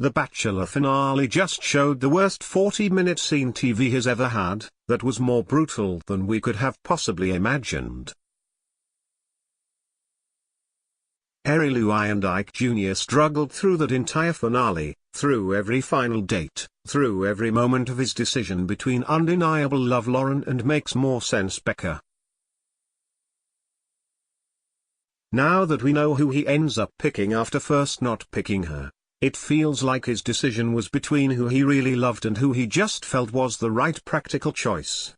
The Bachelor finale just showed the worst 40-minute scene TV has ever had, that was more brutal than we could have possibly imagined. Arie Luyendyk Jr. struggled through that entire finale, through every final date, through every moment of his decision between undeniable love Lauren and makes more sense Becca. Now that we know who he ends up picking after first not picking her, it feels like his decision was between who he really loved and who he just felt was the right practical choice.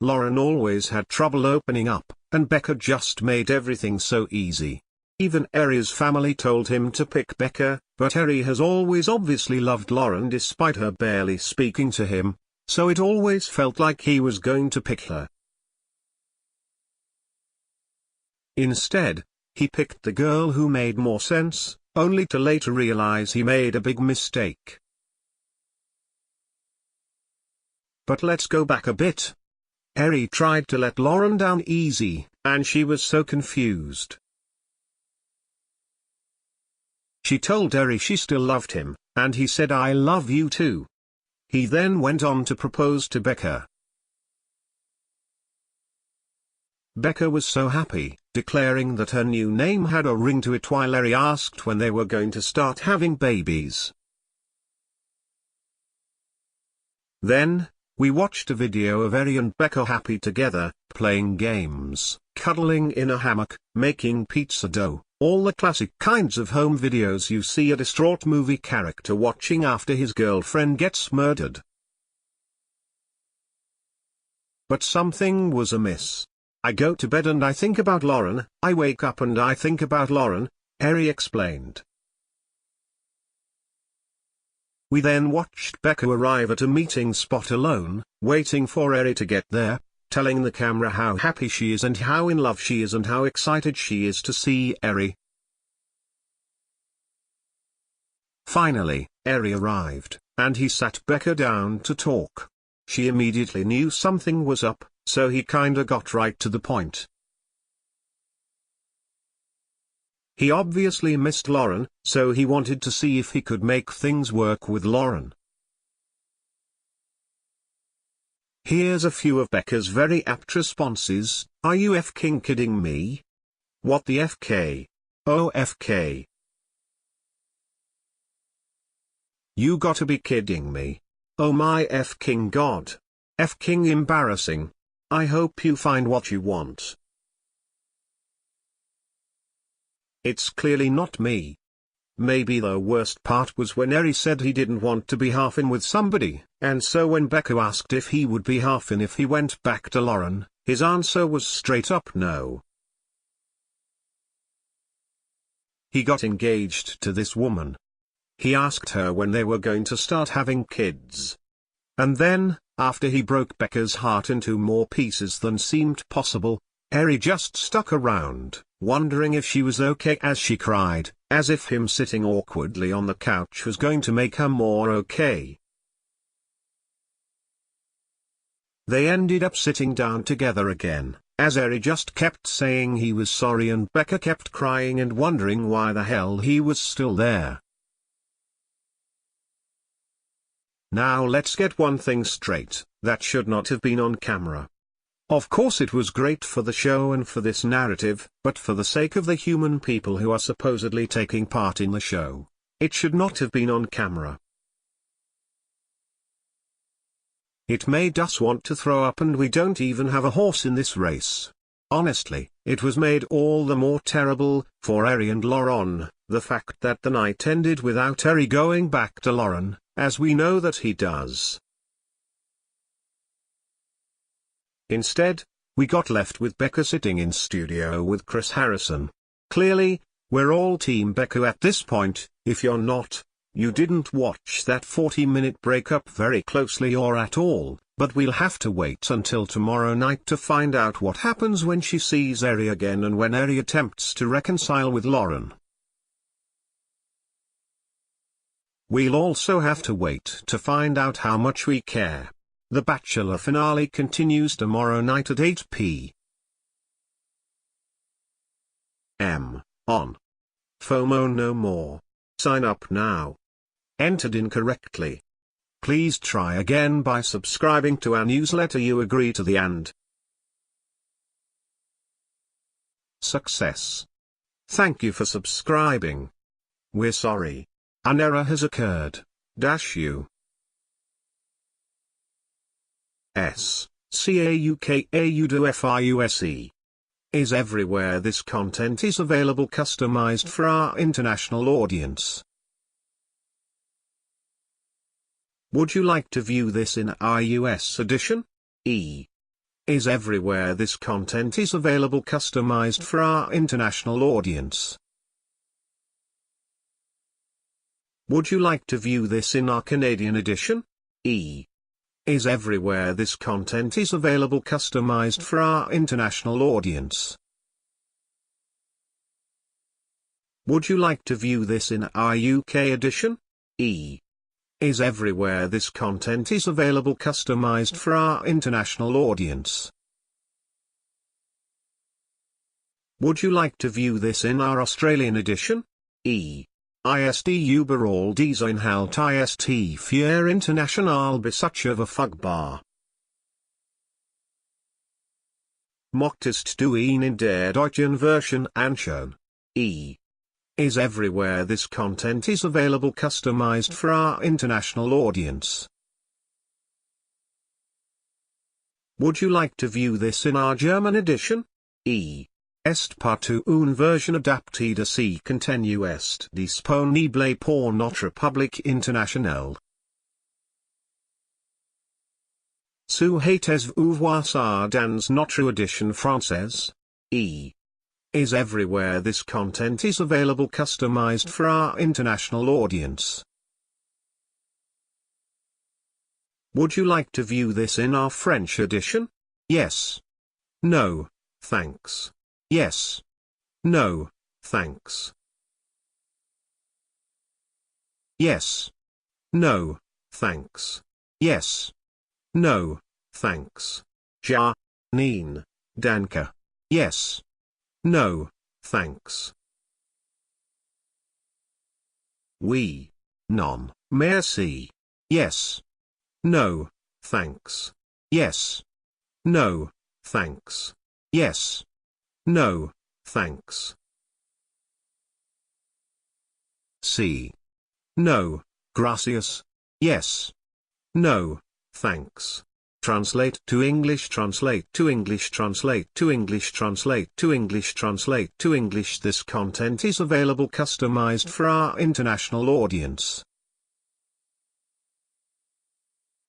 Lauren always had trouble opening up, and Becca just made everything so easy. Even Arie's family told him to pick Becca, but Arie has always obviously loved Lauren despite her barely speaking to him, so it always felt like he was going to pick her. Instead, he picked the girl who made more sense, only to later realize he made a big mistake. But let's go back a bit. Arie tried to let Lauren down easy, and she was so confused. She told Arie she still loved him, and he said "I love you too." He then went on to propose to Becca. Becca was so happy, declaring that her new name had a ring to it while Arie asked when they were going to start having babies. Then, we watched a video of Arie and Becca happy together, playing games, cuddling in a hammock, making pizza dough, all the classic kinds of home videos you see a distraught movie character watching after his girlfriend gets murdered. But something was amiss. "I go to bed and I think about Lauren, I wake up and I think about Lauren," Arie explained. We then watched Becca arrive at a meeting spot alone, waiting for Arie to get there, telling the camera how happy she is and how in love she is and how excited she is to see Arie. Finally, Arie arrived, and he sat Becca down to talk. She immediately knew something was up, so he kinda got right to the point. He obviously missed Lauren, so he wanted to see if he could make things work with Lauren. Here's a few of Becca's very apt responses. "Are you f***ing kidding me? What the FK? Oh FK. You gotta be kidding me. Oh my f***ing god. F***ing embarrassing. I hope you find what you want. It's clearly not me." Maybe the worst part was when Arie said he didn't want to be half-in with somebody, and so when Becca asked if he would be half-in if he went back to Lauren, his answer was straight up no. He got engaged to this woman. He asked her when they were going to start having kids. And then, after he broke Becca's heart into more pieces than seemed possible, Arie just stuck around, wondering if she was okay as she cried, as if him sitting awkwardly on the couch was going to make her more okay. They ended up sitting down together again, as Arie just kept saying he was sorry and Becca kept crying and wondering why the hell he was still there. Now let's get one thing straight, that should not have been on camera. Of course it was great for the show and for this narrative, but for the sake of the human people who are supposedly taking part in the show, it should not have been on camera. It made us want to throw up, and we don't even have a horse in this race. Honestly, it was made all the more terrible, for Arie and Lauren, the fact that the night ended without Arie going back to Lauren, as we know that he does. Instead, we got left with Becca sitting in studio with Chris Harrison. Clearly, we're all Team Becca at this point. If you're not, you didn't watch that 40-minute breakup very closely or at all, but we'll have to wait until tomorrow night to find out what happens when she sees Arie again and when Arie attempts to reconcile with Lauren. We'll also have to wait to find out how much we care. The Bachelor finale continues tomorrow night at 8 p.m. on FOMO no more. Sign up now. Entered incorrectly. Please try again by subscribing to our newsletter. You agree to the and success. Thank you for subscribing. We're sorry. An error has occurred. U S CAUKAUDOFIUSE is everywhere. This content is available customized for our international audience. Would you like to view this in our US edition? Is everywhere. This content is available customized for our international audience. Would you like to view this in our Canadian edition? Is everywhere. This content is available customized for our international audience. Would you like to view this in our UK edition? Is everywhere. This content is available customized for our international audience. Would you like to view this in our Australian edition? ISD überall dieser Inhalt ist für international Besucher verfügbar. Möchtest du ihn in der deutschen Version anschauen? Is everywhere. This content is available customized for our international audience. Would you like to view this in our German edition? Est partout une version adaptée si contenu est disponible pour notre public international. Souhaitez-vous voir ça dans notre edition française? Is everywhere. This content is available customized for our international audience. Would you like to view this in our French edition? Yes. No, thanks. Yes. No, thanks. Yes. No, thanks. Yes. No, thanks. Ja, nein, danke. Yes. No, thanks. Oui. Non, merci. Yes. No, thanks. Yes. No, thanks. Yes. No, thanks. C. No, gracias. Yes. No, thanks. Translate to English. Translate to English. Translate to English. Translate to English. Translate to English. This content is available customized for our international audience.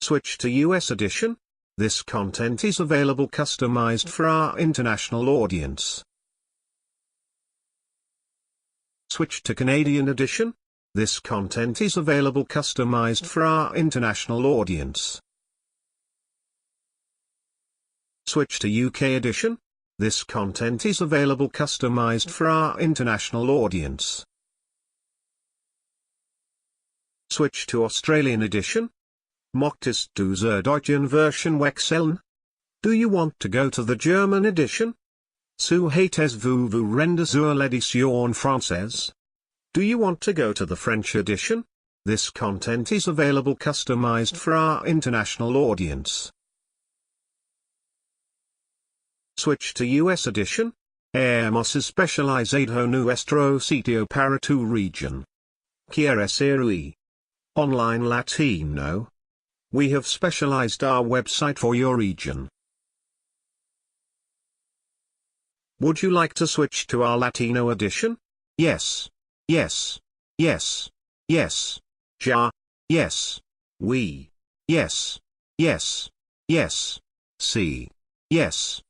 Switch to US edition. This content is available customized for our international audience. Switch to Canadian edition. This content is available customized for our international audience. Switch to UK edition. This content is available customized for our international audience. Switch to Australian edition. Möchtest du zur deutschen Version wechseln? Do you want to go to the German edition? Souhaitez-vous vous rendre sur l'édition française? Do you want to go to the French edition? This content is available customized for our international audience. Switch to US edition. Hemos especializado nuestro sitio para tu region. ¿Quieres ir? Online Latino. We have specialized our website for your region. Would you like to switch to our Latino edition? Yes. Yes. Yes. Yes. Ja. Yes. Oui. Yes. Yes. Yes. Sí. Yes.